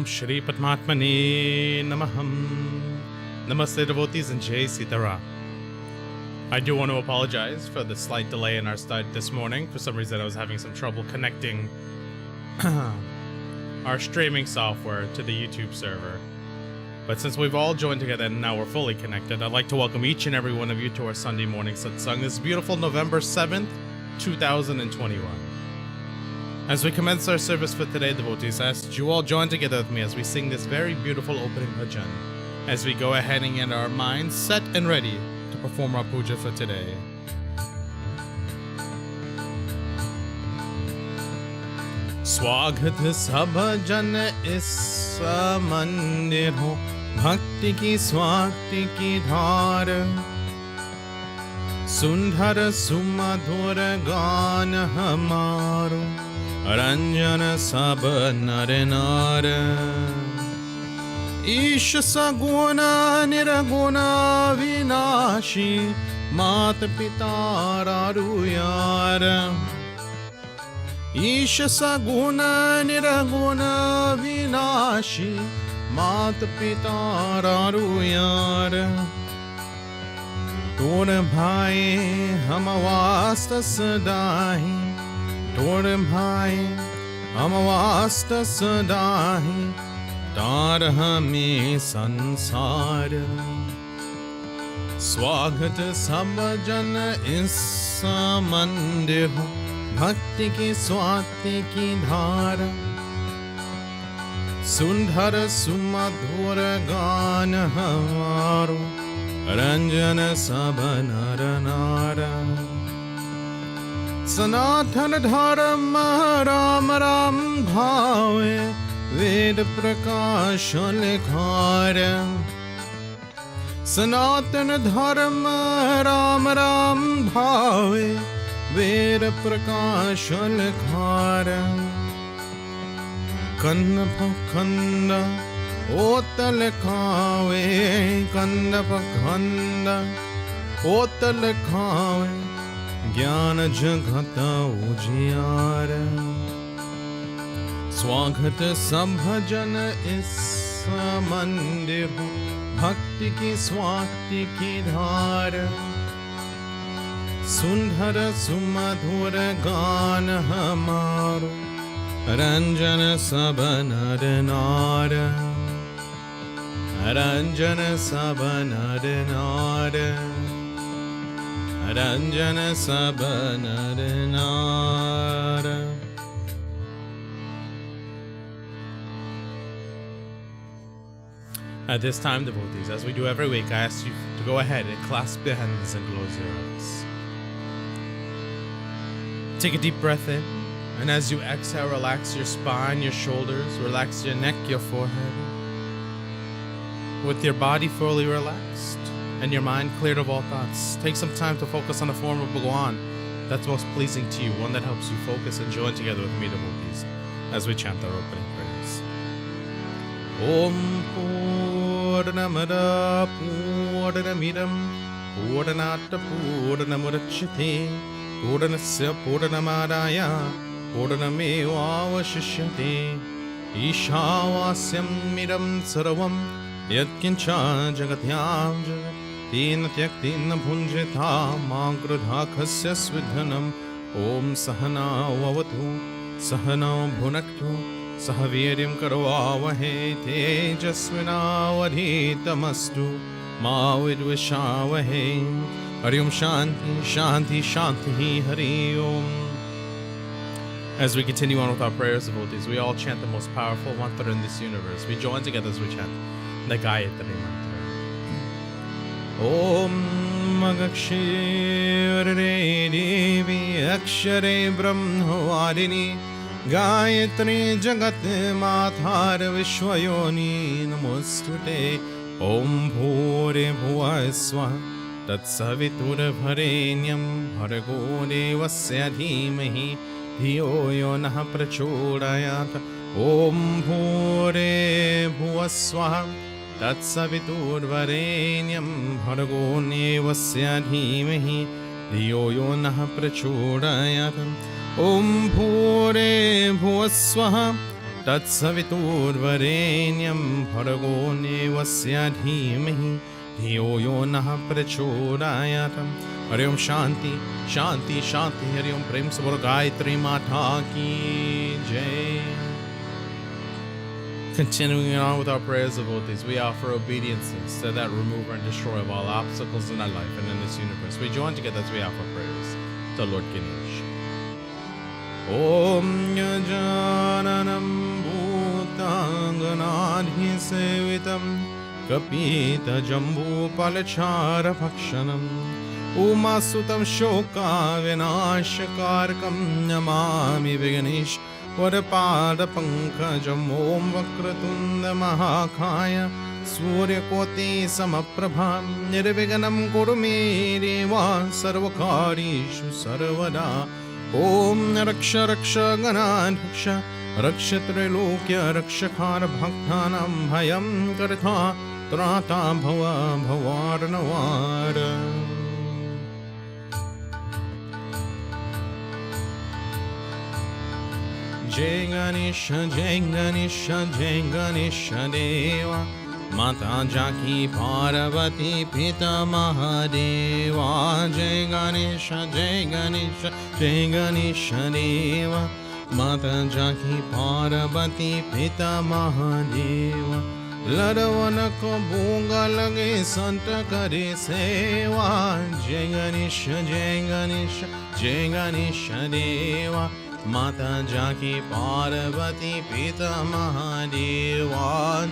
Shri Padmatmani Namaham. Namaste devotees and Jai Sita Ram. I do want to apologize for the slight delay in our start this morning. For some reason I was having some trouble connecting our streaming software to the YouTube server. But since we've all joined together and now we're fully connected, I'd like to welcome each and every one of you to our Sunday morning satsang this beautiful November 7th, 2021. As we commence our service for today, devotees, I ask that you all join together with me as we sing this very beautiful opening bhajan, as we go ahead and get our minds set and ready to perform our puja for today. स्वागत सब जन इस मंदिर हो, भक्ति की स्वाति की धार, सुंदर सुमधुर गान हमारो, रंजन सब नर नार। ईश सगुण निर्गुण विनाशी, मात पिता रारु यार। ईश सगुण निर्गुण विनाशी, मात पिता रारु यार। तोर भाई हम वास्त सदाहि, तोर भाई हम वास्त सदाहि, तार हमें संसार। स्वागत सब जन इस मंदिर हो, भक्ति की स्वाति की धार, सुंदर सुमधुर गान हमारो, रंजन सब नर नार। सनातन धर्म राम राम भावे, वेद प्रकाश लिखार। सनातन धर्म राम राम भावे, वेद प्रकाश लिखार। कंद पखंड ओतल खावे, कंद पखंड ओतल खावे, ज्ञान जगत उजियार। स्वागत सब जन इस मंदिर हो, भक्ति की स्वाति की धार, सुंदर सुमधुर गान हमारो, रंजन सब नर नार। रंजन सब नर नार, रंजन सब नर नार। At this time, devotees, as we do every week, I ask you to go ahead and clasp your hands and close your eyes. Take a deep breath in, and as you exhale, relax your spine, your shoulders, relax your neck, your forehead. With your body fully relaxed and your mind cleared of all thoughts, take some time to focus on the form of Bhagwan that's most pleasing to you, one that helps you focus and join together with me, devotees, as we chant our opening prayers. Om Purnamada Purnamidam Purnata Purnamudachyate Purnasya Purnamadaya Purnameva Vashishyate Ishavasyam Midam Sarvam Yatkincha Jagatyam Jagat Tina Tyaktina Bhunjita Magradha Khasya Svidhanam Om Sahana Vavatu Sahana Bhunaktu Sahaviryam Karavavahe Tejasvinavadhitamastu Ma Vidvishavahe Hari Om Shanti Shanti Shanti Hari Om. As we continue on with our prayers, devotees, we all chant the most powerful mantra in this universe. We join together as we chant the Gayatri mantra. Om Magakshire Devi Akshare Brahmavarini Gayatri Jagat Mathar Vishwayoni Namostute. Om Bhore Bhuvaswa Tatsavitur Bharenyam Bhargo Devasya Dhimahi Dhiyo Yo Nah Prachodayat. Om Bhore Bhuvaswa Tatsavitur Bharenyam Bhargo Devasya Dhimahi Dhiyo Yo Nah Prachodayat. Om Bhore Bhuvaswa तत्सवितुर्वरेण्यं भर्गो देवस्य धीमहि धियो यो नः प्रचोदयात्। हरि ओम शांति शांति शांति। हरि ओम। प्रेम से बोलो गायत्री माता की जय। Continuing on with our prayers of devotees, we offer obeisances to that remover and destroyer of all obstacles in our life and in this universe. We join together as we offer prayers to Lord Ganesh. Om Gajananam Bhutanganadhi Sevitam Kapita Jambu Palachara Bhakshanam Umasutam Shoka Vinashakarkam Namami Viganesh Varapada Pankajam Om Vakratunda Mahakaya Suryakoti Samaprabham Nirviganam Kurume Deva Sarvakarishu Sarvada Om Raksha Raksha Ganadhaksha Rakshatralokya Rakshakar Bhaktanam Bhayam Kartha Trata Bhava Bhavarnavara. Jai Ganesha Jai Ganesha Jai Ganesha Deva Mata Jaki Parvati Pita Mahadeva. Jai Ganesha Jai Ganesha Jai Ganesha Deva Mata Jaki Parvati Pita Mahadeva. Ladavana ko bunga lage santa kare seva. Jai Ganesha Jai Ganesha Jai Ganesha Deva Mata Jaki Parvati Pita Mahadeva.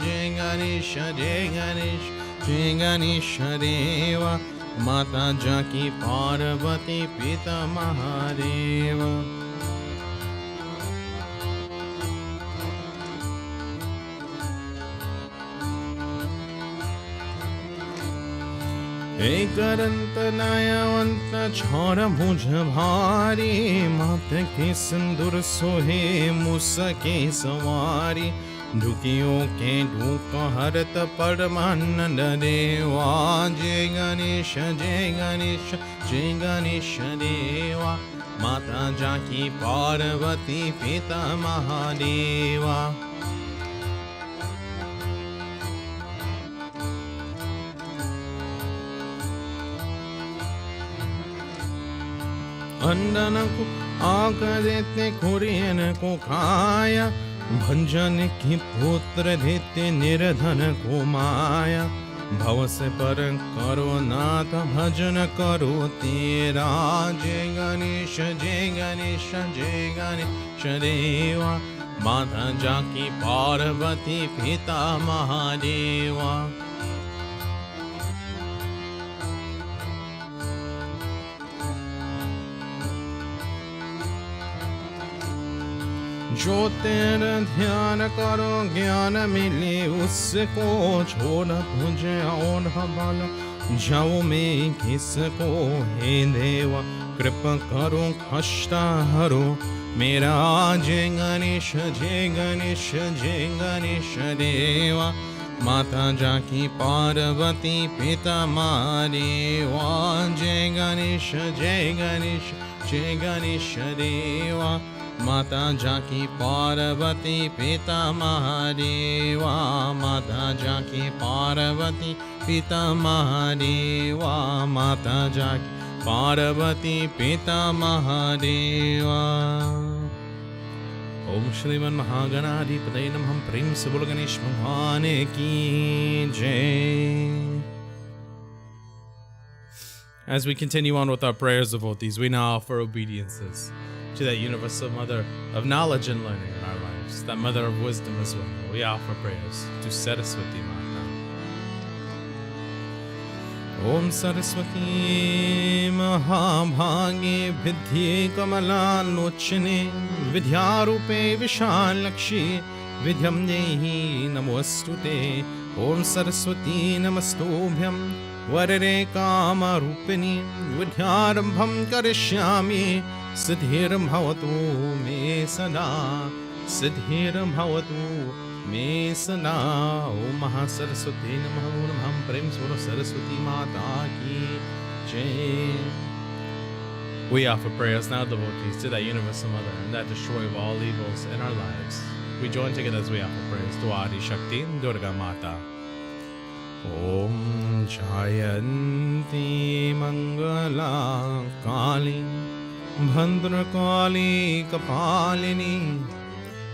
Jai Ganesha Jai Ganesha Jai Ganesha Deva Mata Jaki Parvati Pita Mahadeva. Ekaranta Nayavanta Chora Bhuja Bhari Mat ke Sindur Sohe Musa ke Savari Dukiyo ke Duka Harata Paramananda Deva. Jai Ganesha Jai Ganesha Jai Ganesha Deva Mata Jaki Parvati Pita Mahadeva. अंडन को आग देते कुरियन को खाया भंजन की पुत्र देते निर्धन को माया भव से पर करो नाथ भजन करो तेरा. जय गणेश जय गणेश जय गणेश देवा माता जाकी पार्वती पिता महादेवा. जो तेरा ध्यान करो ज्ञान मिले उसको छोड़ तुझे और हवाला जाओ मैं किसको. हे देवा कृपा करो कष्ट हरो मेरा. जय गणेश जय गणेश जय गणेश देवा माता जाकी पार्वती पिता महादेवा. जय गणेश जय गणेश जय गणेश देवा माता जाकी पार्वती पिता महादेवा. माता जाकी पार्वती पिता महादेवा माता जाकी पार्वती पिता महादेवा. ओम श्रीमन महागणाधिपतये नमः. प्रेम से बोलो गणेश भगवान की जय. As we continue on with our prayers of devotees, we now offer obeisances to that universal mother of knowledge and learning in our lives, that mother of wisdom as well. We offer prayers to Saraswati Mata. Om Saraswati Mahabhage Vidhye Kamala-lochane Vidyarupe Vishalakshi Vidyam Dehi Namostute. Om Saraswati Namastobhyam Varare Kamarupini Vidyarambham Karishyami Siddhiram Bhavatu Me Sada. Siddhiram Bhavatu Me Sada. Om Mahasaraswati Namaha. Namaha. Prem Swara Saraswati Mata Ki Jai. We offer prayers now, devotees, to that universal mother and that destroyer of all evils in our lives. We join together as we offer prayers to Adi Shakti and Durga Mata. Om Jayanti Mangala Kali Bhandra Kali Kapalini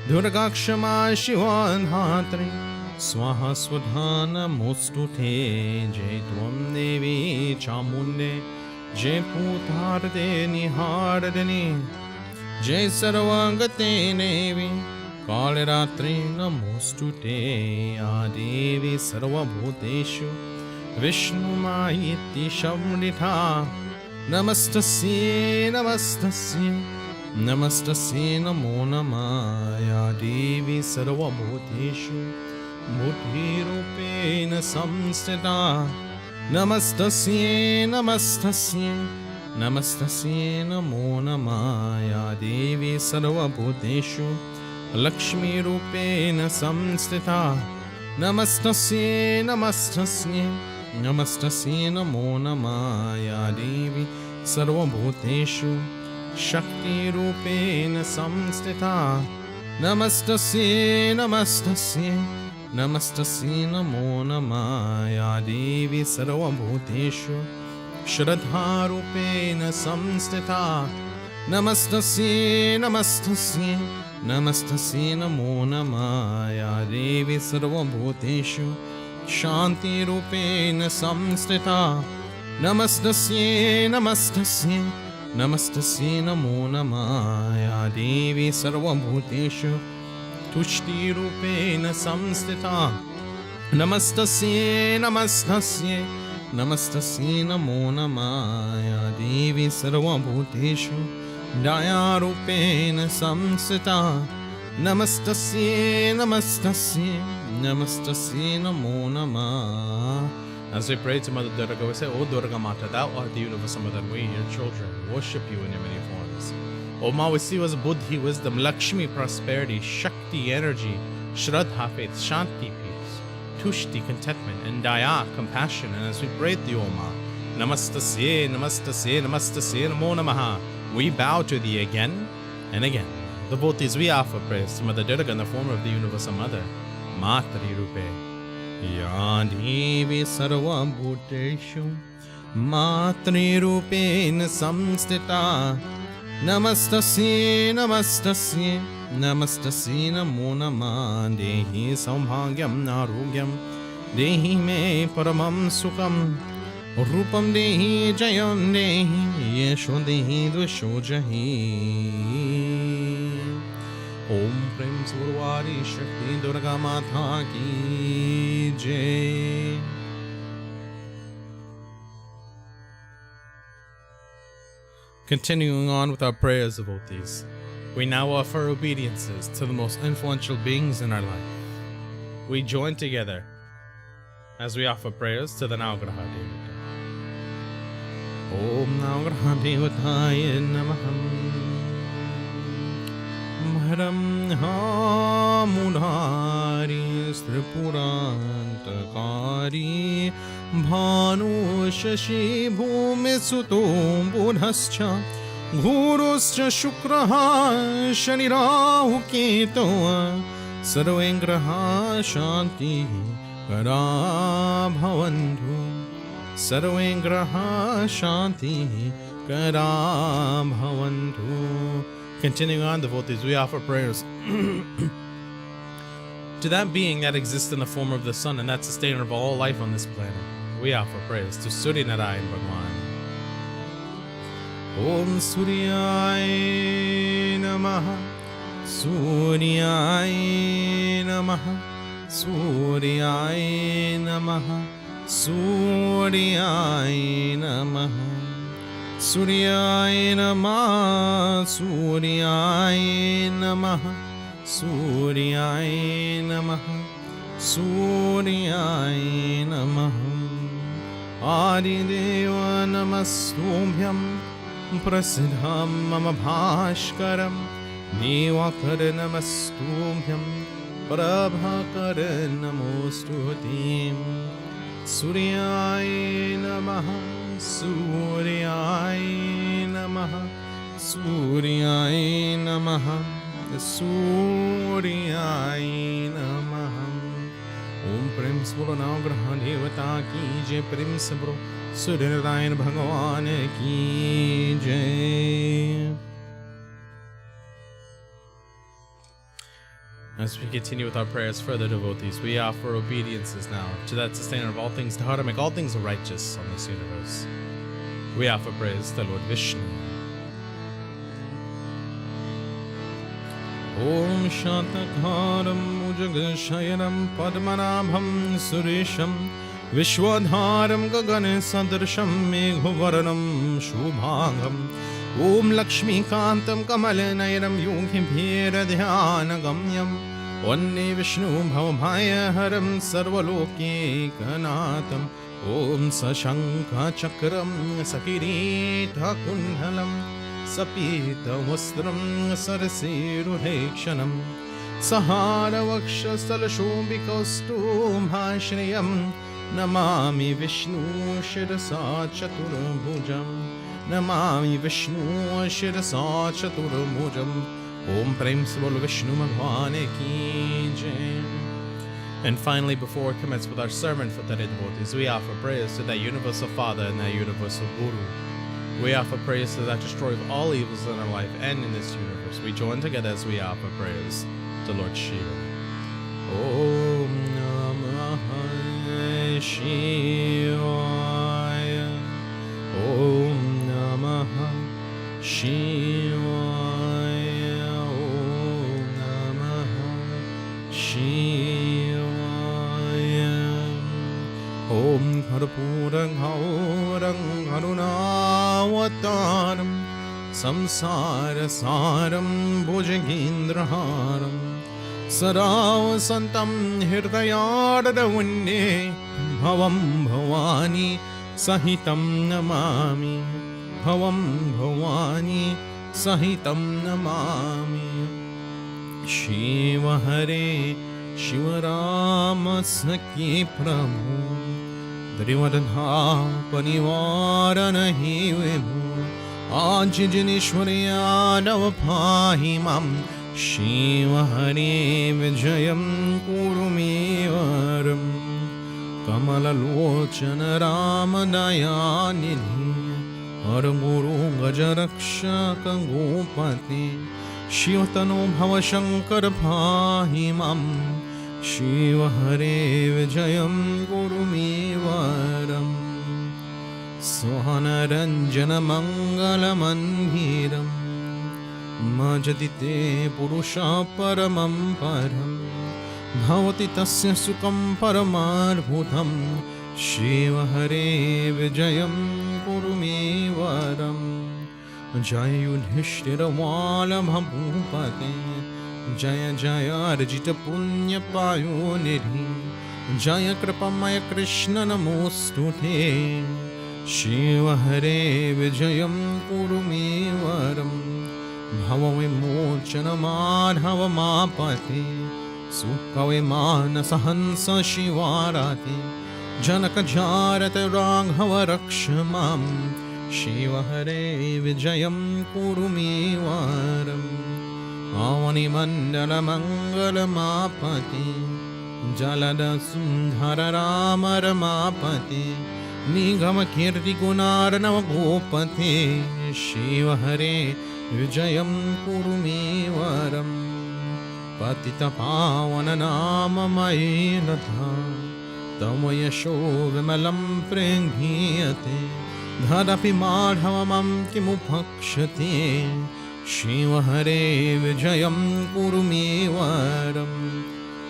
Durga Kshama Shiva Dhatri Swaha Swadhana Mostute Jai Tvam Devi Chamunde Jai Putarde Nihardani Jai Sarvangate Devi Kaliratri Namostute Adevi Sarvabhuteshu Vishnu Mayiti Shamrita Namastasye Namastasye Namastasye Namo Namaya Devi Sarvabhuteshu Buddhi Rupena Samstita Namastasye Namastasye Namastasye Namo Namaya Devi Sarvabhuteshu Lakshmi Rupena Samstita Namastasye Namastasye Namastasye Namo Namaya Devi Sarvabhuteshu Shakti Rupena Samstita Namastasye Namastasye Namastasye Namo Namaya Devi Sarvabhuteshu Shraddha Rupena Samstita Namastasye Namastasye Namastasye Namo Namaya Devi Sarvabhuteshu Shanti Rupena Samstita Namastasye Namastasye Namastasye Namo Namaya Devi Sarvabhuteshu Tushti Rupena Samstita Namastasye Namastasye Namastasye Namo Namaya Devi Sarvabhuteshu Daya Rupena Samsita Namastasye Namastasye Namastasye Namo Namah. As we pray to Mother Durga, we say, O Durga Mata, thou art the universal mother, and we, your children, worship you in your many forms. O Ma, we see you as Buddhi, wisdom, Lakshmi, prosperity, Shakti, energy, Shraddha, faith, Shanti, peace, Tushti, contentment, and Daya, compassion. And as we pray to you, O Ma, Namastasye, Namastasye, Namastasye, Namo Namaha, we bow to thee again and again. Devotees, we offer prayers to Mother Durga in the form of the Universal Mother, Matri Rupe. Ya Devi Sarva Bhuteshu Matri Rupena Samstita Namastasye Namastasye Namastasye Namo Namah. Dehi Sambhagyam Narugyam Dehi Me Paramam Sukham Rupam Dehi Jayam Dehi Yesho Dehi Dvasho Jahi. Om Prem Survari Shakti Durga Mata Ki Jai. Continuing on with our prayers, devotees, we now offer obeisances to the most influential beings in our life. We join together as we offer prayers to the Navagraha Devata. Om Navagraha Devataya Namaha. Bharam Mudhari Stripurantakari Bhanu Shashi Bhumi Suto Buddhascha Guruscha Shukraha Shanirahu Keto Sarvengraha Shanti Kara Bhavantu Sarvengraha Shanti Kara Bhavantu. Continuing on, devotees, we offer prayers to that being that exists in the form of the sun and that sustainer of all life on this planet. We offer prayers to Surya Narayan Bhagwan. Om Suryaya Namaha Suryaya Namaha Suryaya Namaha Suryaya Namaha Suryaya Namaha Suryaya Namaha Suryaya Namaha Suryaya Namaha. Adideva Namastubhyam Prasiddham Mama Bhashkaram Devakar Namastubhyam Prabhakar Namostutim. Suryaya Namaha Suryaya Namaha Suryaya Namaha सूर्याय नमः। ओम प्रेम से बोलो नवग्रह देवता की जय। प्रेम से बोलो सूर्यनारायण भगवान की जय। As we continue with our prayers for the devotees, we offer obediences now to that sustainer of all things, Dharma, make all things righteous on this universe. We offer praise to Lord Vishnu. Om Shatakaram Mujagashayam Padmanabham Suresham Vishwadharam Gagane Sadrasham Meghuvaranam Shubhangam Om Lakshmi Kantam Kamalanayanam Yogi Bhira Dhyana Gamyam Vanne Vishnu Bhavabhaya Haram Sarvaloke Kanatam Om Sashankha Chakram Sakirita Kundhalam Sapita Vastram Sarasiruhekshanam Sahara Vaksha Salashobhikostum Hashriyam Namami Vishnu Shirasa Chaturbhujam Namami Vishnu Shirasa Chaturbhujam. Om Prem se bolo Vishnu Bhagwan ki jai. And finally, before we commence with our sermon for today, devotees, we offer praise to that universal Father and that universal Guru. We offer praise to that destroyer of all evils in our life and in this universe. We join together as we offer praise to Lord Shiva. Om Namah Shivaya. Om Namah Shivaya. Om Namah Shivaya. Om Karpurang Haurang Karunavataram Samsara Saram Bhujagendraharam Sarav Santam Hirdayadavunne Bhavam Bhavani Sahitam Namami Bhavam Bhavani Sahitam Namami. Shiva Hare Shiva Rama Sakhi Prabhu Drivadha Panivarana Hi Vibhu Aaj Janishwarya Navapahimam Shiva Hare Vijayam Kurumevaram Kamala Lochana Ramanayanihi Harguru Gajarakshaka Gopati Shivtano Bhavashankar Bhahimam Shiva Hare Vijayam Gurumevaram Swanaranjana Mangala Mandiram Majadite Purusha Paramam Param Bhavati Tasya Sukam Paramarbhutam Shiva Hare Vijayam Gurumevaram Jaya Yudhishthira Valamha Bhupate Jaya Jaya Arjita Punya Payonidhi Jaya Kripamaya Krishna Namostute Shiva Hare Vijayam Kurumevaram Bhava Vimochana Madhava Mapate Sukha Vimanasa Hansa Shivarati Janaka Jarata Raghava Rakshamam Shiva Hare Vijayam Kurumevaram Avani Mandala Mangala Mapati Jalada Sundhara Rama Ramapati Nigama Kirti Gunarana Gopati Shiva Hare Vijayam Kurumevaram Patita Pavana Nama Mayinatha Tamayasho Vimalam Prenghiyate Dhadapi Madhavamam Kimupakshati Shiva Hare Vijayam Kurumevaram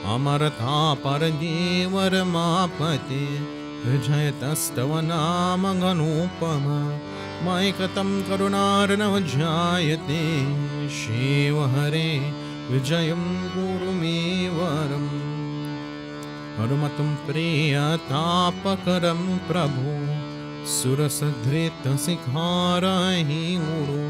Amarata Paradevaramapati Vijayatastavanama Ganupama Maikatam Karunarnavajayate Shiva Hare Vijayam Kurumevaram Harumatam Priyatapakaram Prabhu Surasadhrita Sikharahi Guru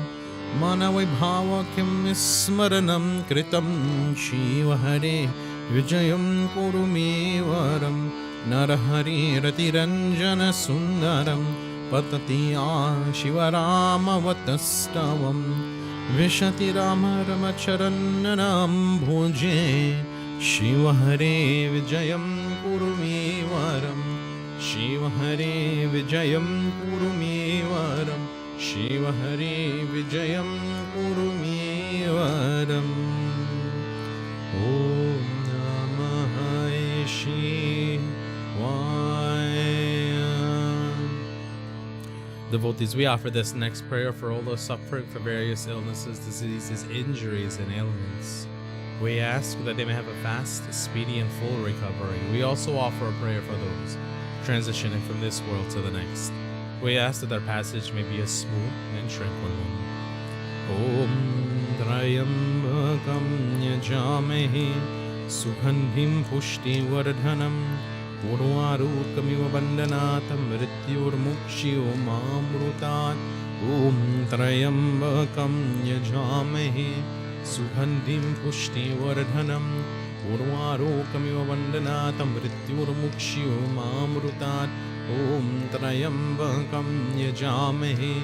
Manavibhava Kim Smaranam Kritam Shiva Hare Vijayam Kurumevaram Narahari Ratiranjana Sundaram Patatiya Shiva Rama Vatastavam Vishati Rama Ramacharanam Bhoje Shiva Hare Vijayam Kurumi Varam Shiva Hare Vijayam Kurumi Varam Shiva Hare Vijayam Kurumi Varam Om Namah Shivaya. Devotees, we offer this next prayer for all those suffering from various illnesses, diseases, injuries, and ailments. We ask that they may have a fast, speedy, and full recovery. We also offer a prayer for those transitioning from this world to the next. We ask that their passage may be a smooth and tranquil one. Om Trayambakam Yajamahe Sugandhim Pushti Vardhanam Urvarukamiva Bandanatam Mrityurmukshyo Mamrutat. Om Trayambakam Yajamahe Sugandhim Pushti Vardhanam Urvarukamiva Bandanatam Mrityurmukshyo Mamrutat. Om Trayambakam Yajamahe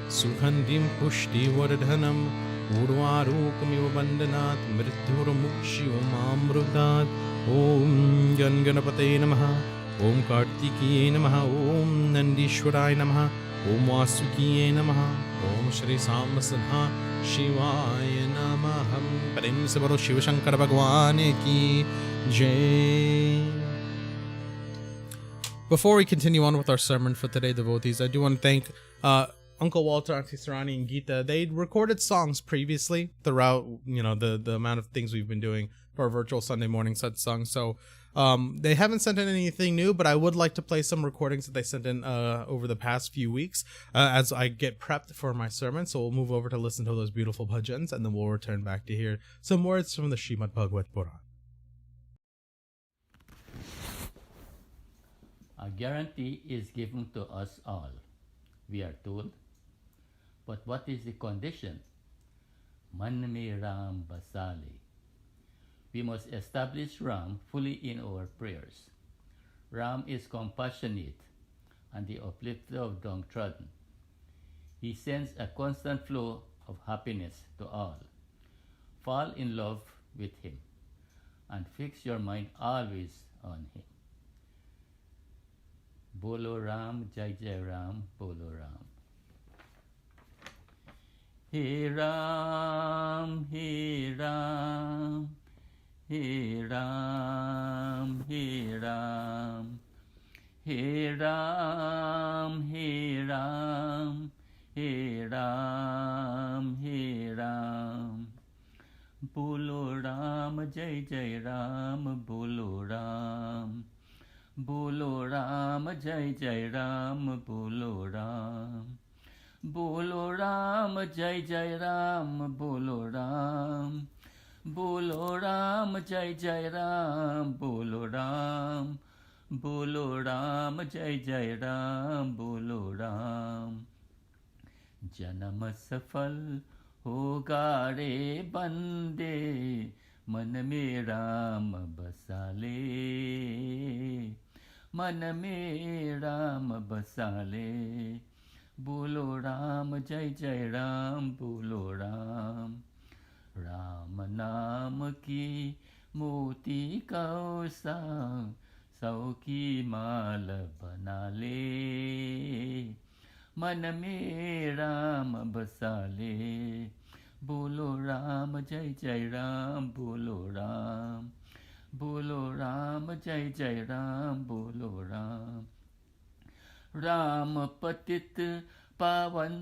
Sugandhim Pushti Vardhanam Urvarukamiva Bandhanat Mrityurmukshyo Mamrutat. Om Ganganapataye Namaha Om Kartikeya Namaha Om Nandishwaraya Namaha Om Vasukiye Namaha Om Shri Sambasadha Shivaya Namaha. Prem se bolo Shiva Shankar Bhagwan ki Jai. Before we continue on with our sermon for today, devotees, I do want to thank Uncle Walter, Auntie Sarani, and Geeta. They recorded songs previously throughout, the amount of things we've been doing for our virtual Sunday morning satsang. So they haven't sent in anything new, but I would like to play some recordings that they sent in over the past few weeks as I get prepped for my sermon. So we'll move over to listen to those beautiful bhajans, and then we'll return back to hear some words from the Srimad-Bhagavatam. A guarantee is given to us all, we are told. But what is the condition? Man me Ram Basali. We must establish Ram fully in our prayers. Ram is compassionate and the uplifter of downtrodden. He sends a constant flow of happiness to all. Fall in love with him and fix your mind always on him. Bolo Ram, Jai Jai Ram, Bolo Ram. He Ram, He Ram, He Ram, He Ram, He Ram, He Ram, He Ram, He Ram. Bolo Ram, Jai Jai Ram, Bolo Ram. Bolo Ram, Jai Jai Ram, Bolo Ram. Bolo Ram, Jai Jai Ram, Bolo Ram. Bolo Ram, Jai Jai Ram, Bolo Ram. Bolo Ram, Jai Jai Ram, Bolo Ram. Janam safal hoga re bande, मन में राम बसाले, मन में राम बसाले. बोलो राम जय जय राम, बोलो राम. राम नाम की मोती कौसा, सौ की माल बना ले. मन में राम बसाले. बोलो राम जय जय राम, बोलो राम. बोलो राम जय जय राम, बोलो राम. राम पतित पावन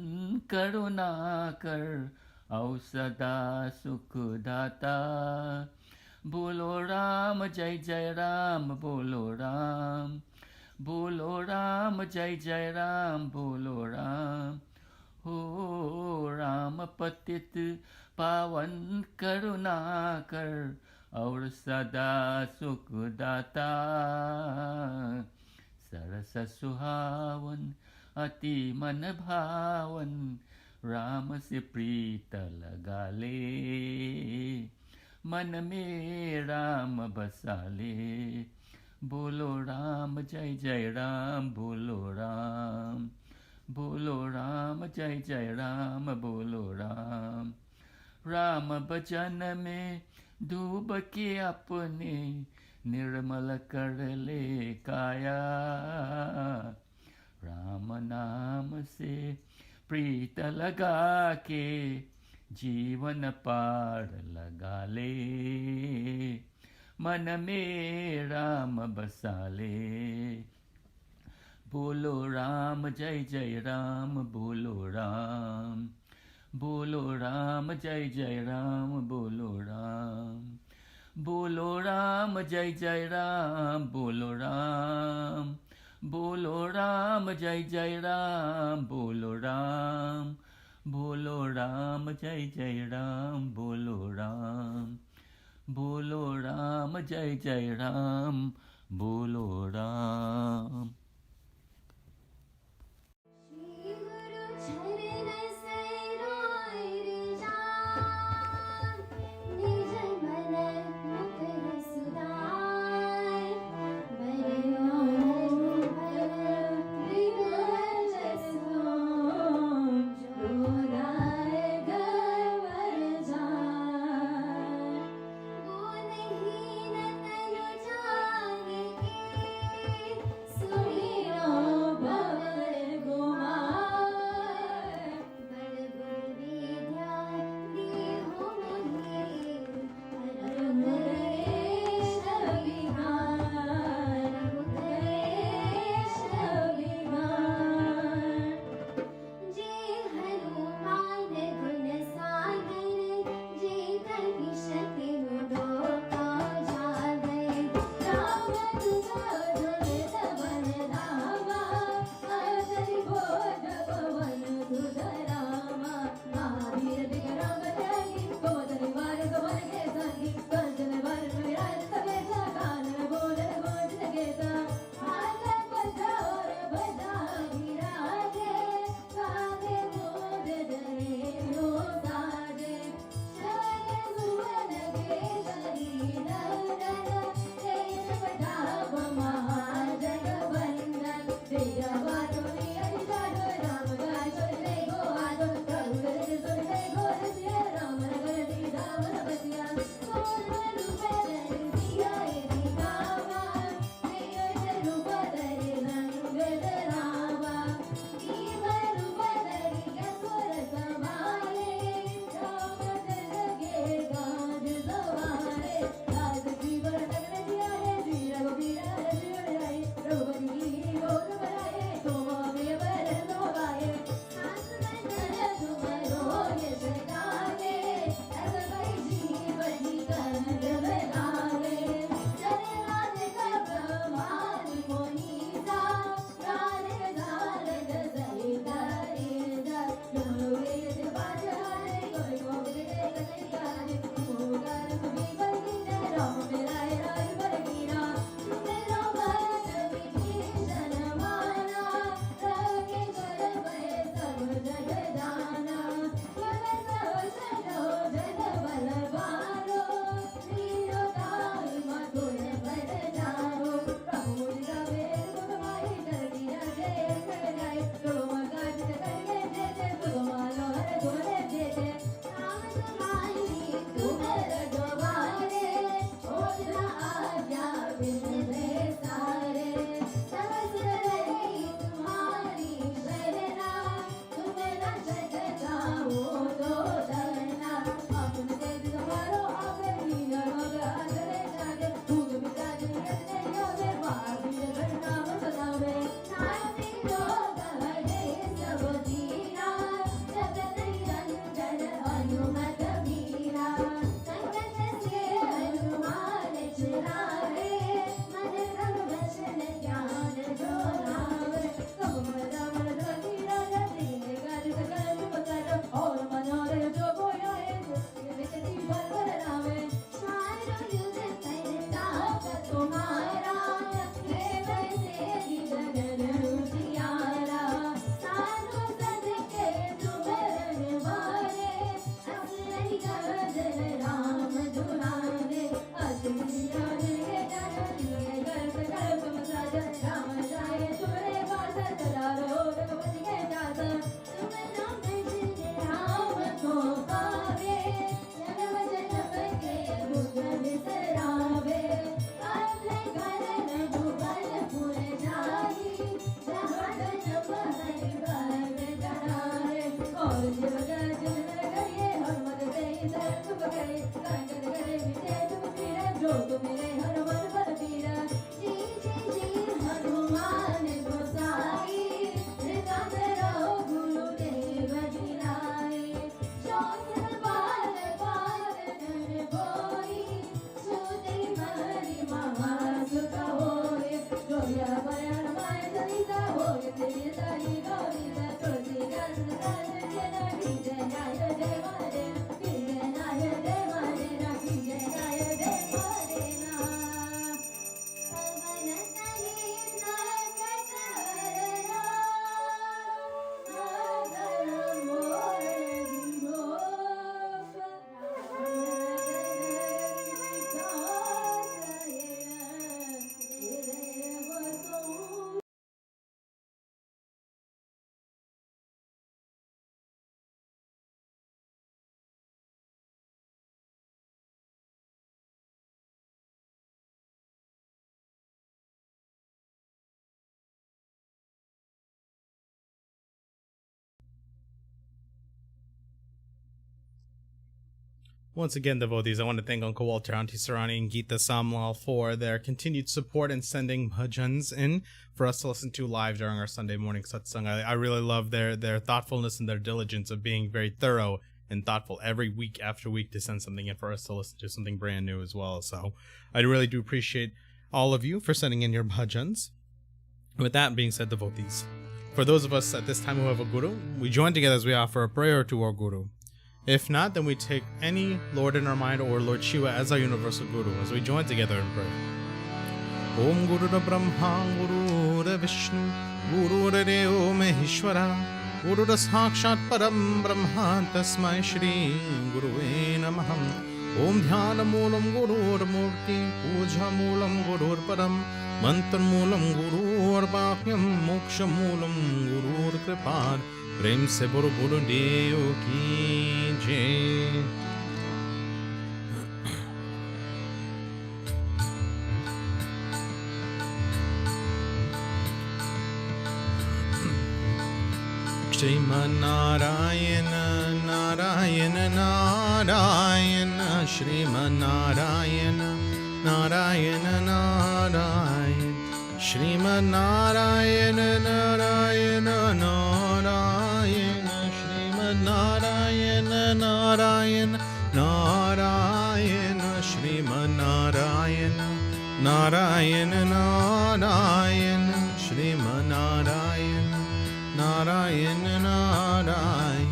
करुणाकर, औ सदा सुख दाता. बोलो राम जय जय राम, बोलो राम. बोलो राम जय जय राम, बोलो राम. हो राम पतित पावन करुणाकर, और सदा सुख दाता. सरस सुहावन अति मन भावन, राम से प्रीत लगा ले. मन में राम बसा ले. बोलो राम जय जय राम, बोलो राम. बोलो राम जय जय राम, बोलो राम. राम भजन में डूब के अपने निर्मल कर ले काया। राम नाम से प्रीत लगा के जीवन पार लगा ले। मन में राम बसा ले। बोलो राम जय जय राम, बोलो राम। बोलो राम जय जय राम, बोलो राम। बोलो राम जय जय राम, बोलो राम। बोलो राम जय जय राम, बोलो राम। बोलो राम जय जय राम, बोलो राम। बोलो राम जय जय राम, बोलो राम। सुनी Once again, devotees, I want to thank Uncle Walter, Auntie Sarani, and Geeta Samlal for their continued support and sending bhajans in for us to listen to live during our Sunday morning satsang. I really love their thoughtfulness and their diligence of being very thorough and thoughtful every week after week to send something in for us to listen to something brand new as well. So I really do appreciate all of you for sending in your bhajans. With that being said, devotees, for those of us at this time who have a guru, we join together as we offer a prayer to our guru. If not, then we take any Lord in our mind or Lord Shiva as our universal guru as we join together in prayer. Om Guru Brahma Guru Vishnu Guru Deo Maheshwara Guru Sakshat Param Brahma Tasmai Shri Guruve Namah. Om Dhyana Moolam Guru Murti Puja Moolam Guru Param Mantra Moolam Guru Bhakyam Moksha Moolam Guru Kripad. Prem se Bolo Guru Deo ki jai. Srimad Narayana Narayana Narayana Srimad Narayana Narayana Narayana Srimad Narayana Narayana Narayana Srimad Narayana Narayana Narayana Srimad Narayana Narayana Narayana Srimad Narayana Narayana Narayana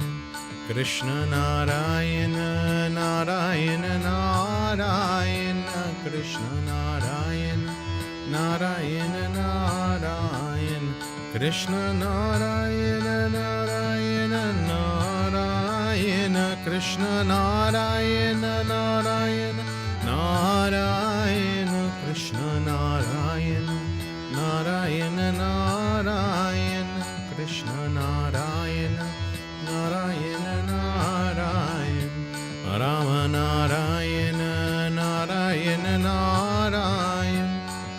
Krishna Narayana Narayana Narayana Krishna Narayana Narayana Narayana Krishna Narayana Narayana Narayana Krishna Narayana Narayana Narayana Krishna Narayana Narayana Narayana Krishna Narayana Narayana Narayana Rama Narayana Narayana Narayana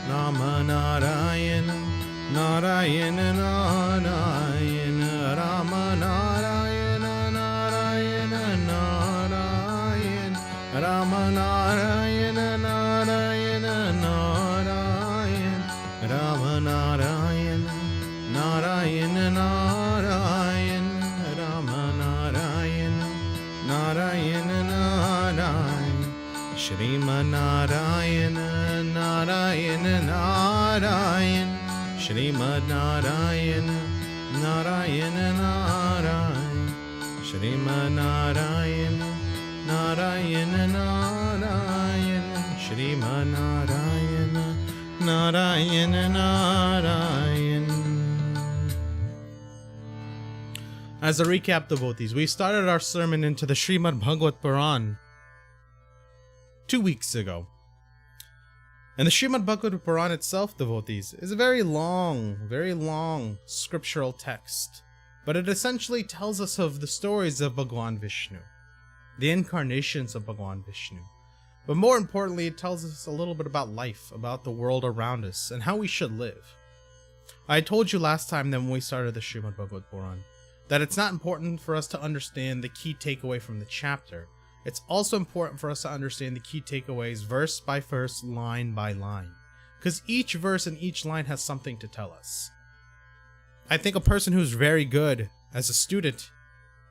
Rama Narayana Narayana Narayana Rama Narayana Narayana Narayana Rama Narayana Narayana Narayana Rama Narayana Narayana Narayana Rama Narayana Narayana Narayana Srimad Narayana Narayana Narayana Srimad Narayana Narayana Narayana Srimad Narayana Narayana Narayana Srimad Narayana Narayana Narayana. As a recap, devotees, we started our sermon into the Srimad-Bhagavatam 2 weeks ago. And the Srimad-Bhagavatam itself, devotees, is a very long scriptural text. But it essentially tells us of the stories of Bhagwan Vishnu, the incarnations of Bhagwan Vishnu. But more importantly, it tells us a little bit about life, about the world around us, and how we should live. I told you last time that when we started the Srimad-Bhagavatam, that it's not important for us to understand the key takeaway from the chapter. It's also important for us to understand the key takeaways verse by verse, line by line. Because each verse and each line has something to tell us. I think a person who's very good as a student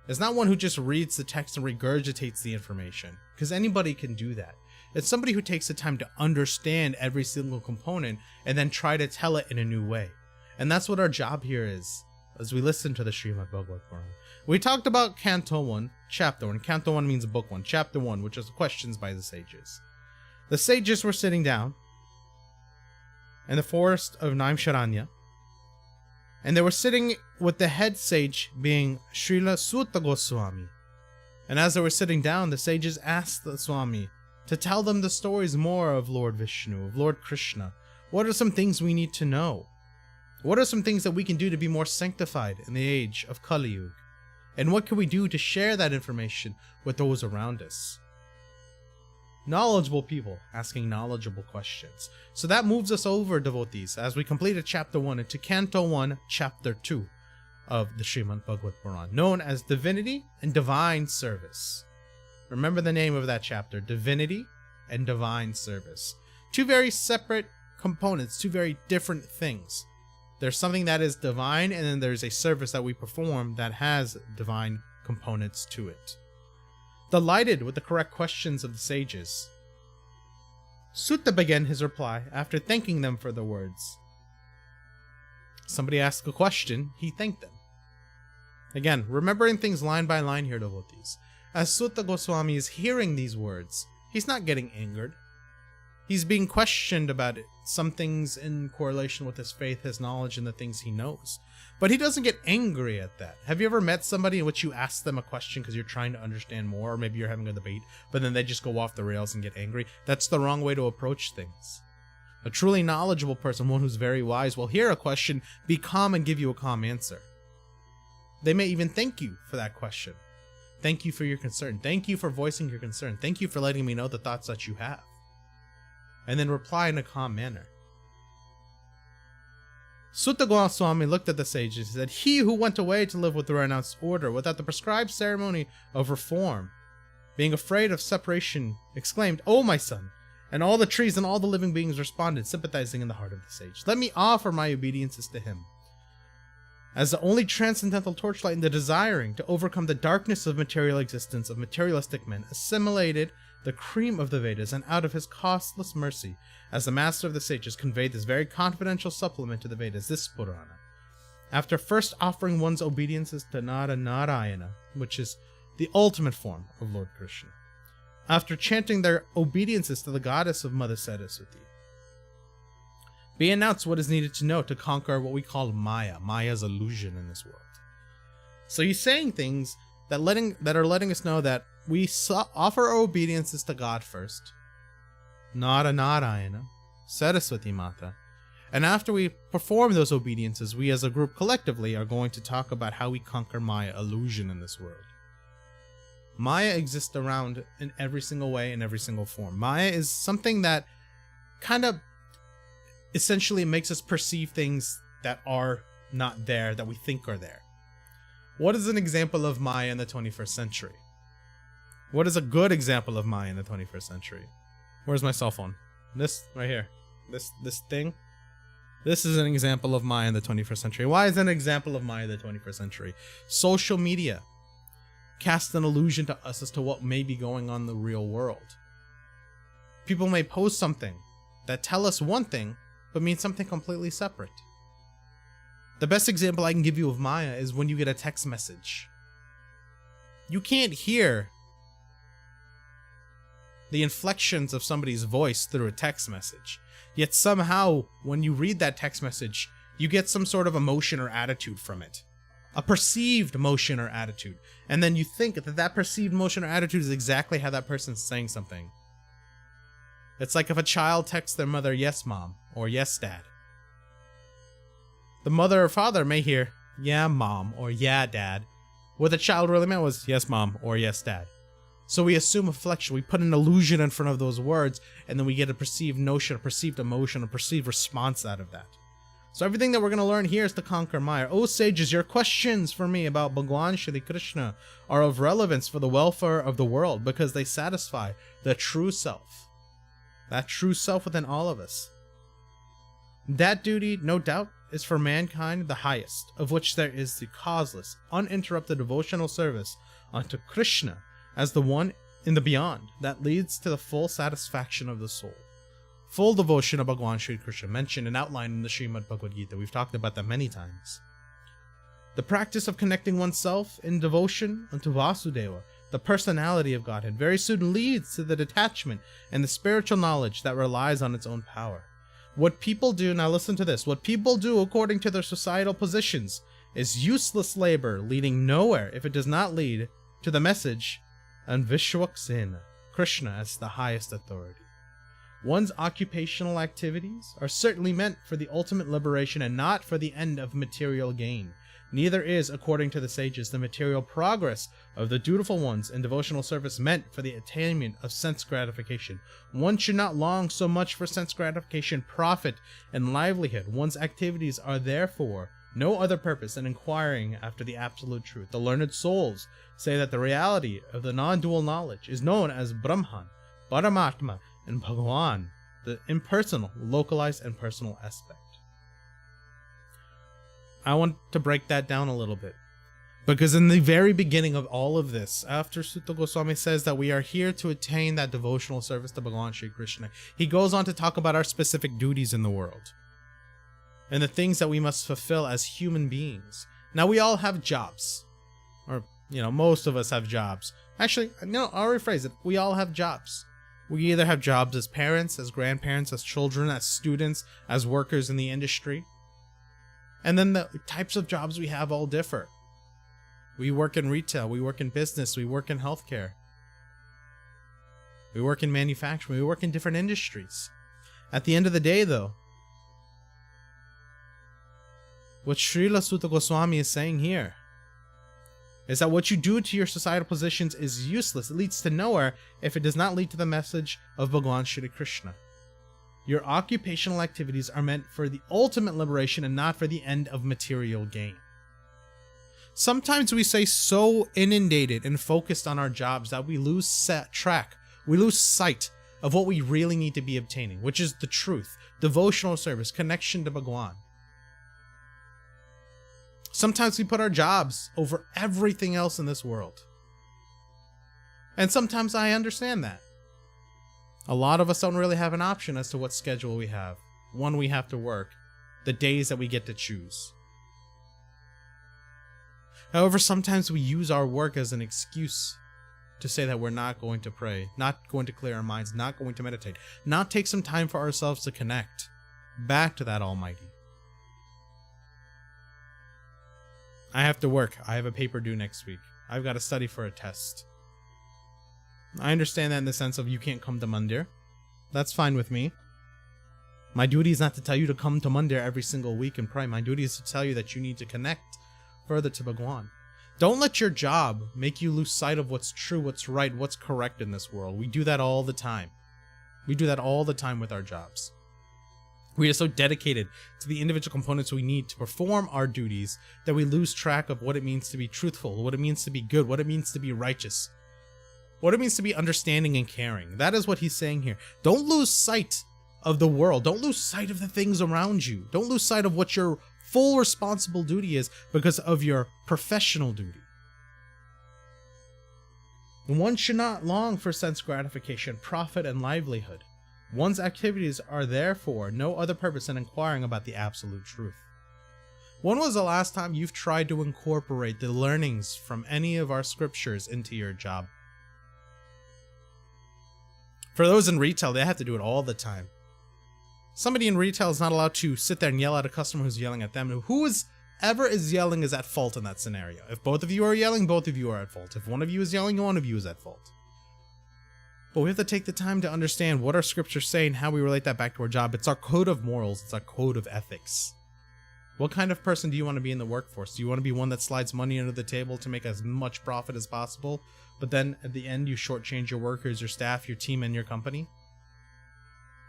is not one who just reads the text and regurgitates the information. Because anybody can do that. It's somebody who takes the time to understand every single component and then try to tell it in a new way. And that's what our job here is, as we listen to the Srimad-Bhagavatam. We talked about Canto 1, Chapter 1. Canto 1 means Book 1. Chapter 1, which is questions by the sages. The sages were sitting down in the forest of Naimsharanya, and they were sitting with the head sage being Srila Suta Goswami. And as they were sitting down, the sages asked the Swami to tell them the stories more of Lord Vishnu, of Lord Krishna. What are some things we need to know? What are some things that we can do to be more sanctified in the age of Kali Yuga? And what can we do to share that information with those around us? Knowledgeable people asking knowledgeable questions. So that moves us over, devotees, as we completed Chapter 1 into Canto 1, Chapter 2 of the Srimad-Bhagavatam, known as Divinity and Divine Service. Remember the name of that chapter, Divinity and Divine Service. Two very separate components, two very different things. There's something that is divine, and then there's a service that we perform that has divine components to it. Delighted with the correct questions of the sages, Sutta began his reply after thanking them for the words. Somebody asked a question, he thanked them. Again, remembering things line by line here, devotees. As Sutta Goswami is hearing these words, he's not getting angered. He's being questioned about it, some things in correlation with his faith, his knowledge, and the things he knows. But he doesn't get angry at that. Have you ever met somebody in which you ask them a question because you're trying to understand more, or maybe you're having a debate, but then they just go off the rails and get angry? That's the wrong way to approach things. A truly knowledgeable person, one who's very wise, will hear a question, be calm, and give you a calm answer. They may even thank you for that question. Thank you for your concern. Thank you for voicing your concern. Thank you for letting me know the thoughts that you have. And then reply in a calm manner. Sutta Goswami looked at the sages and said, "He who went away to live with the renounced order without the prescribed ceremony of reform, being afraid of separation, exclaimed, 'O my son!' And all the trees and all the living beings responded, sympathizing in the heart of the sage. Let me offer my obediences to him. As the only transcendental torchlight in the desiring to overcome the darkness of material existence of materialistic men, assimilated the cream of the Vedas, and out of his costless mercy, as the master of the sages, conveyed this very confidential supplement to the Vedas, this Purana. After first offering one's obediences to Nara Narayana, which is the ultimate form of Lord Krishna, after chanting their obediences to the goddess of Mother Saraswati, be announced what is needed to know to conquer what we call Maya, Maya's illusion in this world. So he's saying things that are letting us know that we offer our obediences to God first, Nara Narayana, Saraswati Mata, and after we perform those obediences, we as a group collectively are going to talk about how we conquer Maya illusion in this world. Maya exists around in every single way, in every single form. Maya is something that kind of essentially makes us perceive things that are not there, that we think are there. What is an example of Maya in the 21st century? What is a good example of Maya in the 21st century? Where's my cell phone? This right here. This thing. This is an example of Maya in the 21st century. Why is it an example of Maya in the 21st century? Social media casts an illusion to us as to what may be going on in the real world. People may post something that tell us one thing, but mean something completely separate. The best example I can give you of Maya is when you get a text message. You can't hear the inflections of somebody's voice through a text message. Yet somehow, when you read that text message, you get some sort of emotion or attitude from it. A perceived motion or attitude. And then you think that perceived motion or attitude is exactly how that person's saying something. It's like if a child texts their mother, "Yes, mom," or "Yes, dad." The mother or father may hear, "Yeah, mom," or "Yeah, dad." What the child really meant was, "Yes, mom," or "Yes, dad." So we assume a flexion, we put an illusion in front of those words, and then we get a perceived notion, a perceived emotion, a perceived response out of that. So everything that we're going to learn here is to conquer Maya. O sages, your questions for me about Bhagwan Shri Krishna are of relevance for the welfare of the world, because they satisfy the true self. That true self within all of us. That duty, no doubt, is for mankind the highest, of which there is the causeless, uninterrupted devotional service unto Krishna as the one in the beyond that leads to the full satisfaction of the soul. Full devotion of Bhagwan Shri Krishna, mentioned and outlined in the Srimad-Bhagavatam. We've talked about that many times. The practice of connecting oneself in devotion unto Vasudeva, the personality of Godhead, very soon leads to the detachment and the spiritual knowledge that relies on its own power. What people do, now listen to this, what people do according to their societal positions is useless labor leading nowhere if it does not lead to the message and Vishwaksena, Krishna as the highest authority. One's occupational activities are certainly meant for the ultimate liberation and not for the end of material gain. Neither is, according to the sages, the material progress of the dutiful ones in devotional service meant for the attainment of sense gratification. One should not long so much for sense gratification, profit, and livelihood. One's activities are therefore no other purpose than inquiring after the absolute truth. The learned souls say that the reality of the non-dual knowledge is known as Brahman, Paramatma, and Bhagavan, the impersonal, localized, and personal aspect. I want to break that down a little bit. Because in the very beginning of all of this, after Suta Goswami says that we are here to attain that devotional service to Bhagavan Shri Krishna, he goes on to talk about our specific duties in the world and the things that we must fulfill as human beings. Now, we all have jobs, or, most of us have jobs. Actually, no, I'll rephrase it. We all have jobs. We either have jobs as parents, as grandparents, as children, as students, as workers in the industry. And then the types of jobs we have all differ. We work in retail, we work in business, we work in healthcare. We work in manufacturing, we work in different industries. At the end of the day, though, what Srila Suta Goswami is saying here is that what you do to your societal positions is useless. It leads to nowhere if it does not lead to the message of Bhagavan Shri Krishna. Your occupational activities are meant for the ultimate liberation and not for the end of material gain. Sometimes we stay so inundated and focused on our jobs that we lose sight of what we really need to be obtaining, which is the truth, devotional service, connection to Bhagavan. Sometimes we put our jobs over everything else in this world. And sometimes I understand that. A lot of us don't really have an option as to what schedule we have, when we have to work, the days that we get to choose. However, sometimes we use our work as an excuse to say that we're not going to pray, not going to clear our minds, not going to meditate, not take some time for ourselves to connect back to that Almighty. I have to work. I have a paper due next week. I've got to study for a test. I understand that in the sense of you can't come to Mandir. That's fine with me. My duty is not to tell you to come to Mandir every single week and pray. My duty is to tell you that you need to connect further to Bhagwan. Don't let your job make you lose sight of what's true, what's right, what's correct in this world. We do that all the time. We do that all the time with our jobs. We are so dedicated to the individual components we need to perform our duties that we lose track of what it means to be truthful, what it means to be good, what it means to be righteous, what it means to be understanding and caring. That is what he's saying here. Don't lose sight of the world. Don't lose sight of the things around you. Don't lose sight of what your full responsible duty is because of your professional duty. One should not long for sense gratification, profit, and livelihood. One's activities are therefore no other purpose than inquiring about the absolute truth. When was the last time you've tried to incorporate the learnings from any of our scriptures into your job? For those in retail, they have to do it all the time. Somebody in retail is not allowed to sit there and yell at a customer who's yelling at them. Whoever is yelling is at fault in that scenario. If both of you are yelling, both of you are at fault. If one of you is yelling, one of you is at fault. But we have to take the time to understand what our scriptures say and how we relate that back to our job. It's our code of morals. It's our code of ethics. What kind of person do you want to be in the workforce? Do you want to be one that slides money under the table to make as much profit as possible, but then at the end you shortchange your workers, your staff, your team, and your company?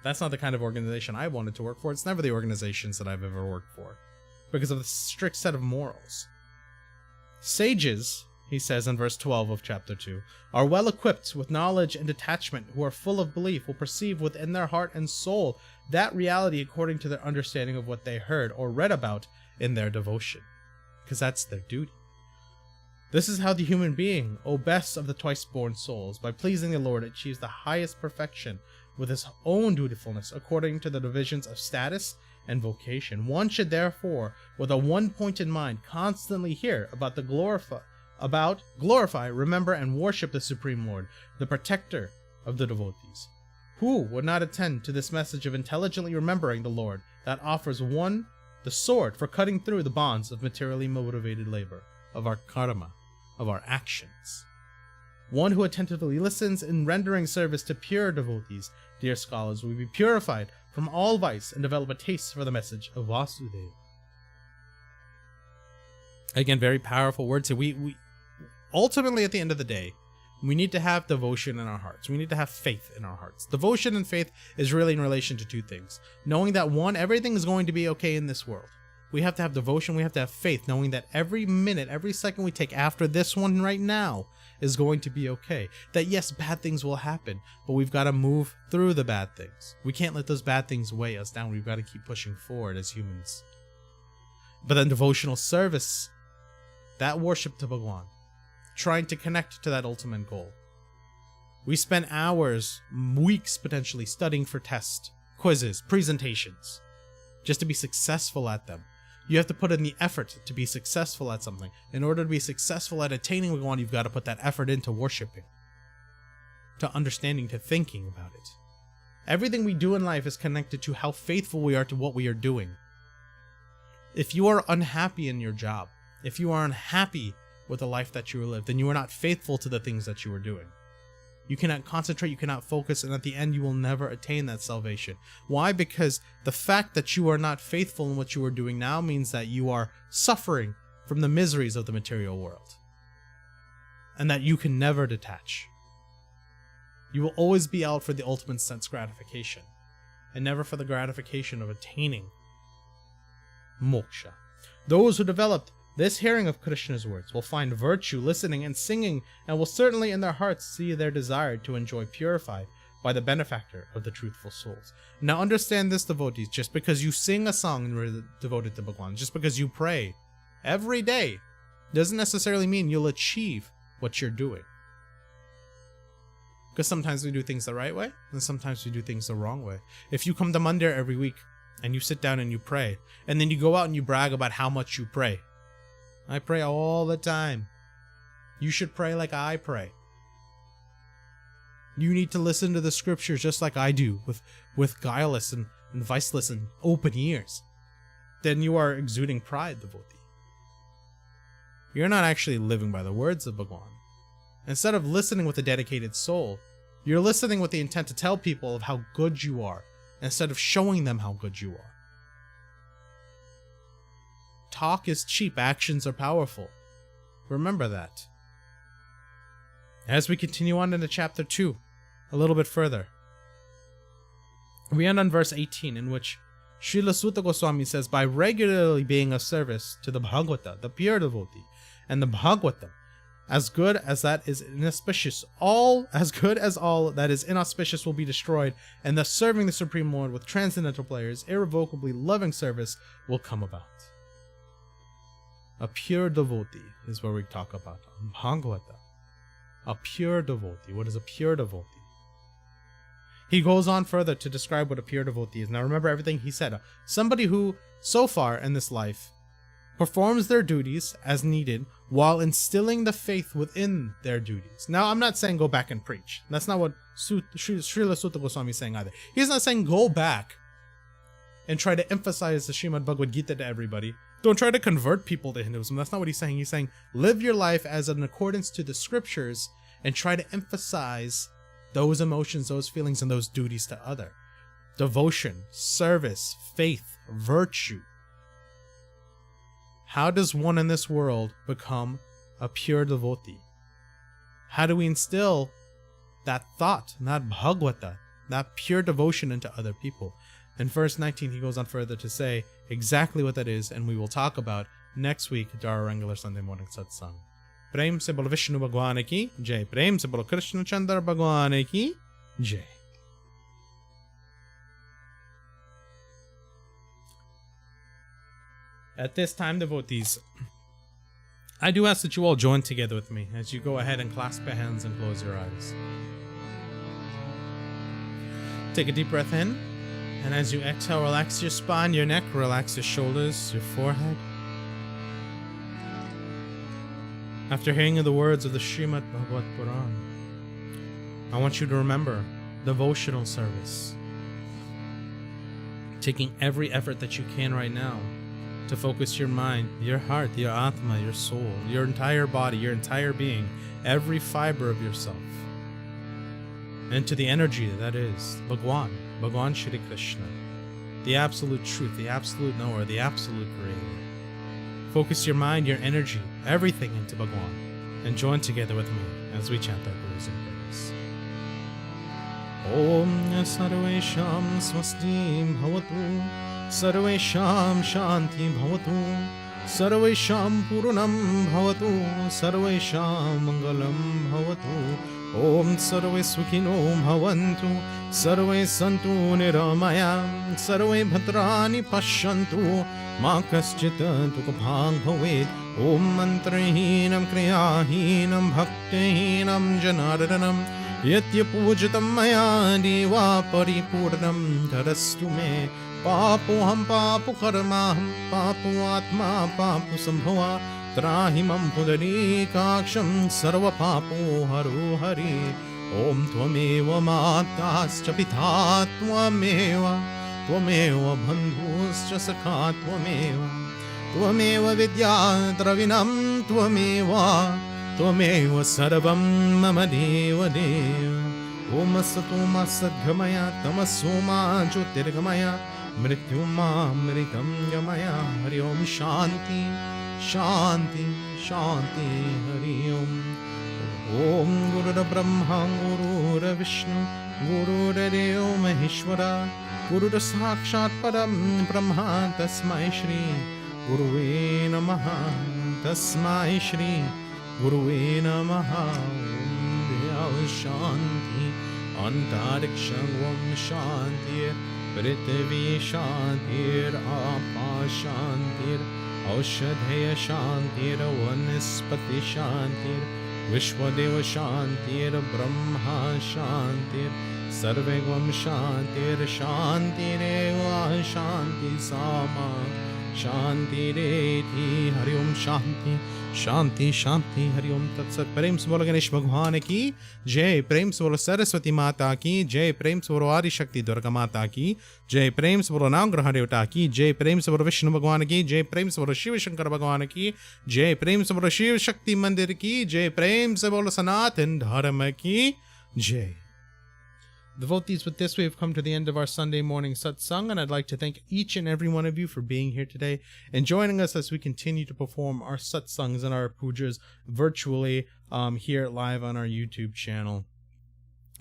That's not the kind of organization I wanted to work for. It's never the organizations that I've ever worked for, because of the strict set of morals. Sages, he says in verse 12 of chapter 2, are well equipped with knowledge and detachment, who are full of belief, will perceive within their heart and soul that reality according to their understanding of what they heard or read about in their devotion, because that's their duty. This is how the human being, O best of the twice-born souls, by pleasing the Lord, achieves the highest perfection with his own dutifulness according to the divisions of status and vocation. One should therefore, with a one-pointed mind, constantly hear about glorify, remember, and worship the Supreme Lord, the protector of the devotees. Who would not attend to this message of intelligently remembering the Lord that offers one the sword for cutting through the bonds of materially motivated labor, of our karma, of our actions? One who attentively listens in rendering service to pure devotees, dear scholars, will be purified from all vice and develop a taste for the message of Vasudeva. Again, very powerful words here. We ultimately, at the end of the day, we need to have devotion in our hearts. We need to have faith in our hearts. Devotion and faith is really in relation to two things. Knowing that one, everything is going to be okay in this world. We have to have devotion. We have to have faith, knowing that every minute, every second we take after this one right now is going to be okay. That yes, bad things will happen, but we've got to move through the bad things. We can't let those bad things weigh us down. We've got to keep pushing forward as humans. But then devotional service, that worship to Bhagwan, trying to connect to that ultimate goal. We spend hours, weeks potentially, studying for tests, quizzes, presentations, just to be successful at them. You have to put in the effort to be successful at something. In order to be successful at attaining Bhagwan, you've got to put that effort into worshiping, to understanding, to thinking about it. Everything we do in life is connected to how faithful we are to what we are doing. If you are unhappy in your job, if you are unhappy with the life that you live, then you are not faithful to the things that you are doing. You cannot concentrate, you cannot focus, and at the end you will never attain that salvation. Why? Because the fact that you are not faithful in what you are doing now means that you are suffering from the miseries of the material world. And that you can never detach. You will always be out for the ultimate sense gratification, and never for the gratification of attaining moksha. Those who developed this hearing of Krishna's words will find virtue listening and singing, and will certainly in their hearts see their desire to enjoy purified by the benefactor of the truthful souls. Now understand this, devotees, just because you sing a song and are devoted to Bhagwan, just because you pray every day, doesn't necessarily mean you'll achieve what you're doing. Because sometimes we do things the right way, and sometimes we do things the wrong way. If you come to Mandir every week, and you sit down and you pray, and then you go out and you brag about how much you pray. I pray all the time. You should pray like I pray. You need to listen to the scriptures just like I do, with guileless and viceless and open ears. Then you are exuding pride, devotee. You're not actually living by the words of Bhagwan. Instead of listening with a dedicated soul, you're listening with the intent to tell people of how good you are, instead of showing them how good you are. Talk is cheap, actions are powerful. Remember that. As we continue on into chapter 2, a little bit further, we end on verse 18, in which Srila Suta Goswami says, by regularly being of service to the Bhagavata, the pure devotee, and the Bhagavatam, as good as that is inauspicious, as good as all that is inauspicious will be destroyed, and thus serving the Supreme Lord with transcendental players, irrevocably loving service will come about. A pure devotee is where we talk about Bhagavata. A pure devotee. What is a pure devotee? He goes on further to describe what a pure devotee is. Now remember everything he said. Somebody who, so far in this life, performs their duties as needed while instilling the faith within their duties. Now, I'm not saying go back and preach. That's not what Srila Suta Goswami is saying either. He's not saying go back and try to emphasize the Srimad-Bhagavad Gita to everybody. Don't try to convert people to Hinduism. That's not what he's saying. He's saying live your life as in accordance to the scriptures and try to emphasize those emotions, those feelings, and those duties to other. Devotion, service, faith, virtue. How does one in this world become a pure devotee? How do we instill that thought, that Bhagavata, that pure devotion into other people? In verse 19, he goes on further to say exactly what that is, and we will talk about next week at our regular Sunday morning satsang. Prem se bolo Vishnu Bhagwan ki jai. Prem se bolo Krishna Chandra Bhagwan ki jai. At this time, devotees, I do ask that you all join together with me as you go ahead and clasp your hands and close your eyes. Take a deep breath in, and as you exhale, relax your spine, your neck, relax your shoulders, your forehead. After hearing the words of the Srimad-Bhagavatam, I want you to remember devotional service. Taking every effort that you can right now to focus your mind, your heart, your atma, your soul, your entire body, your entire being, every fiber of yourself, into the energy that is Bhagwan Shri Krishna, the absolute truth, the absolute knower, the absolute creator. Focus your mind, your energy, everything into Bhagwan, and join together with me as we chant our closing prayers. Om Sarvesham Swastim Bhavatu सर्वेषां शान्ति भवतु, सर्वेषां पूर्णं भवतु, सर्वेषां मङ्गलं भवतु। ॐ सर्वे सुखिनो भवन्तु, सर्वे सन्तु निरामयाः, सर्वे भद्राणि पश्यन्तु, मा कश्चित् दुःखभाग् भवेत्। ॐ मन्त्रहीनं क्रियाहीनं भक्तिहीनं जनार्दनं यत्यपूजितं मया देवा परिपूर्णं धरस्तु मे। पापोऽहं पापकर्माहं पापोऽत्मा पापसम्भवा, त्राहि मम पुनरीकाक्षं सर्वपापो हरो हरि। ॐ त्वमेव माताश्च पिता त्वमेव, त्वमेव बन्धुश्च सखा त्वमेव, त्वमेव विद्या द्रविणं त्वमेव, त्वमेव सर्वं मम देव देव। ॐ असतो मा सद्गमय, तमसो मा ज्योतिर्गमय, मृत्युमामृतं गमय। हरि ओम शान्ति शान्ति शान्ति। हरि ओम। ॐ गुरुर्ब्रह्मा गुरुर्विष्णु गुरुर्देवो महेश्वरा, गुरुर्साक्षात् परं ब्रह्म, तस्मै श्री गुरुवे नमः, तस्मै श्री गुरुवे नमः। ॐ शान्ति अन्तरिक्षं शान्तिः, पृथिवी शान्तिरापः शान्तिः, औषधय शान्तिर्वनस्पति शान्तिः, विश्वदेव शान्तिर्ब्रह्मा शान्तिः, सर्वगं शान्तिर्शान्तिरेव शान्ति सामा शान्तिरेधि। हरि ओम शांति शांति शांति। हरि ओम तत्सत। प्रेम से बोलो गणेश भगवान की जय, प्रेम से बोलो सरस्वती माता की जय, प्रेम से बोलो आदि शक्ति दुर्गा माता की जय, प्रेम से बोलो नवग्रह देवता की जय, प्रेम से बोलो विष्णु भगवान की जय, प्रेम से बोलो शिव शंकर भगवान की जय, प्रेम से बोलो शिव शक्ति मंदिर की जय, प्रेम से बोलो सनातन धर्म की जय। Devotees, with this we have come to the end of our Sunday morning satsang, and I'd like to thank each and every one of you for being here today and joining us as we continue to perform our satsangs and our pujas virtually here live on our YouTube channel.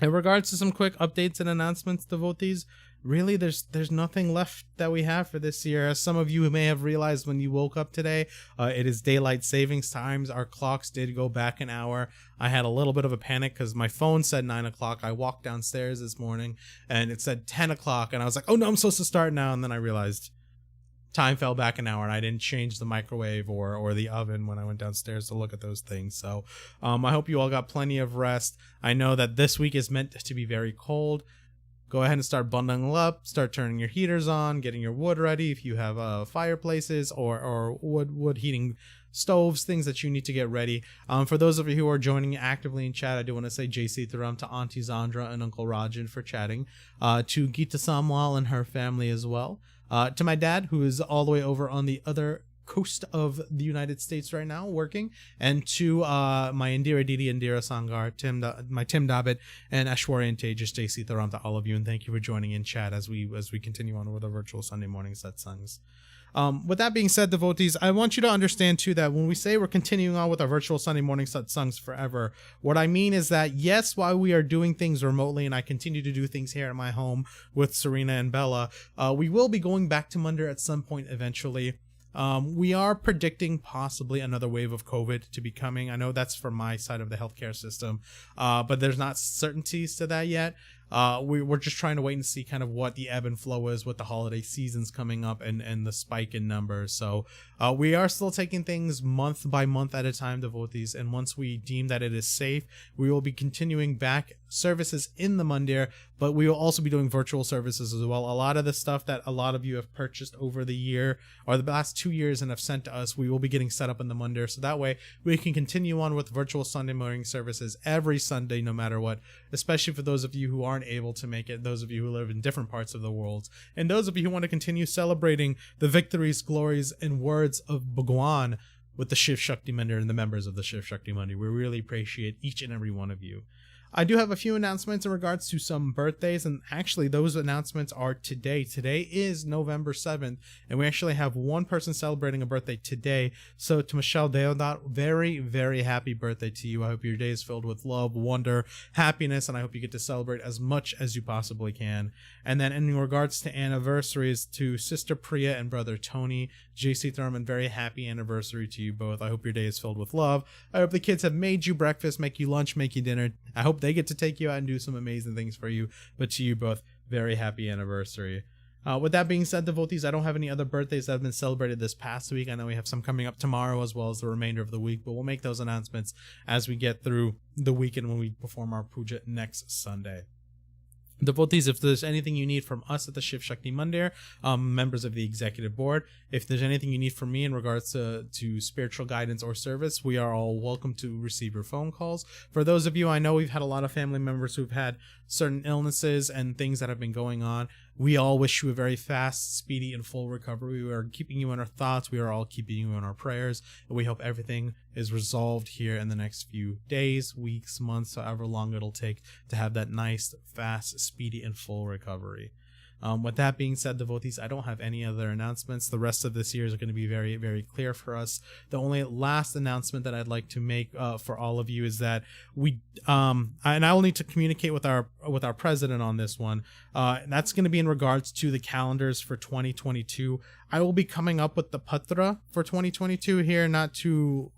In regards to some quick updates and announcements, devotees, really there's nothing left that we have for this year. As some of you may have realized when you woke up today, it is daylight savings times. Our clocks did go back an hour. I had a little bit of a panic because my phone said 9 o'clock. I walked downstairs this morning and it said 10 o'clock, and I was like, oh no, I'm supposed to start now. And then I realized time fell back an hour, and I didn't change the microwave or the oven when I went downstairs to look at those things. So I hope you all got plenty of rest. I know that this week is meant to be very cold. Go ahead and start bundling up, start turning your heaters on, getting your wood ready if you have fireplaces or wood heating stoves, things that you need to get ready. For those of you who are joining actively in chat, I do want to say Jai Sita Ram to Auntie Zandra and Uncle Rajan for chatting, to Geeta Samwal and her family as well, to my dad, who is all the way over on the other coast of the United States right now working, and to my Indira Didi, Indira Sangar, my Tim Dabbit, and Ashwarya and Tejas. Jai Sita Ram to all of you, and thank you for joining in chat as we continue on with our virtual Sunday morning satsangs. With that being said, devotees, I want you to understand too that when we say we're continuing on with our virtual Sunday morning satsangs forever, what I mean is that yes, while we are doing things remotely and I continue to do things here at my home with Serena and Bella, we will be going back to Mandir at some point eventually. We are predicting possibly another wave of COVID to be coming. I know that's from my side of the healthcare system, but there's not certainties to that yet. We're just trying to wait and see kind of what the ebb and flow is with the holiday seasons coming up and the spike in numbers. So we are still taking things month by month at a time, devotees, and once we deem that it is safe, we will be continuing back services in the Mandir, but we will also be doing virtual services as well. A lot of the stuff that a lot of you have purchased over the year or the last 2 years and have sent to us, we will be getting set up in the Mandir, so that way we can continue on with virtual Sunday morning services every Sunday no matter what, especially for those of you who aren't able to make it, those of you who live in different parts of the world, and those of you who want to continue celebrating the victories, glories, and words of Bhagwan with the Shiv Shakti Mandir and the members of the Shiv Shakti Mandir. We really appreciate each and every one of you. I do have a few announcements in regards to some birthdays, and actually those announcements are today. Today is November 7th, and we actually have one person celebrating a birthday today. So to Michelle Deodat, very, very happy birthday to you. I hope your day is filled with love, wonder, happiness, and I hope you get to celebrate as much as you possibly can. And then in regards to anniversaries, to Sister Priya and Brother Tony, Sita Ram, and very happy anniversary to you both. I hope your day is filled with love. I hope the kids have made you breakfast, make you lunch, make you dinner. I hope they get to take you out and do some amazing things for you. But to you both, very happy anniversary. With that being said, devotees, I don't have any other birthdays that have been celebrated this past week. I know we have some coming up tomorrow as well as the remainder of the week, but we'll make those announcements as we get through the weekend when we perform our puja next Sunday. Devotees, if there's anything you need from us at the Shiv Shakti Mandir, members of the executive board, if there's anything you need from me in regards to spiritual guidance or service, we are all welcome to receive your phone calls. For those of you, I know we've had a lot of family members who've had certain illnesses and things that have been going on. We all wish you a very fast, speedy, and full recovery. We are keeping you in our thoughts. We are all keeping you in our prayers. And we hope everything is resolved here in the next few days, weeks, months, however long it'll take to have that nice, fast, speedy, and full recovery. With that being said, devotees, I don't have any other announcements. The rest of this year is going to be very, very clear for us. The only last announcement that I'd like to make for all of you is that we, and I will need to communicate with our president on this one. That's going to be in regards to the calendars for 2022. I will be coming up with the patra for 2022 here, not too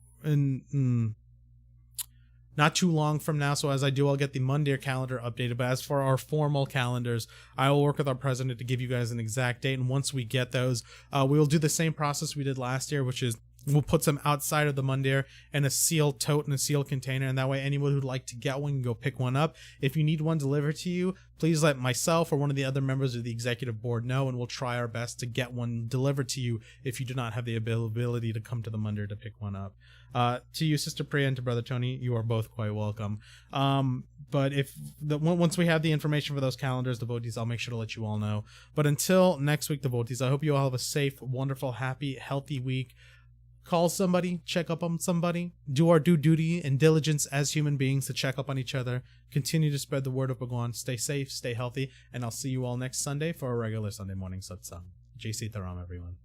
long from now. So as I do, I'll get the Mandir calendar updated. But as for our formal calendars, I will work with our president to give you guys an exact date. And once we get those, we will do the same process we did last year, which is we'll put some outside of the Mandir in a sealed tote and a sealed container. And that way anyone who'd like to get one can go pick one up. If you need one delivered to you, please let myself or one of the other members of the executive board know, and we'll try our best to get one delivered to you if you do not have the ability to come to the Mandir to pick one up. To you, Sister Priya, and to Brother Tony, you are both quite welcome. But once we have the information for those calendars, devotees, I'll make sure to let you all know. But until next week, devotees, I hope you all have a safe, wonderful, happy, healthy week. Call somebody, check up on somebody, do our due duty and diligence as human beings to check up on each other, continue to spread the word of Bhagwan, stay safe, stay healthy, and I'll see you all next Sunday for a regular Sunday morning satsang. Jai Sita Ram, everyone.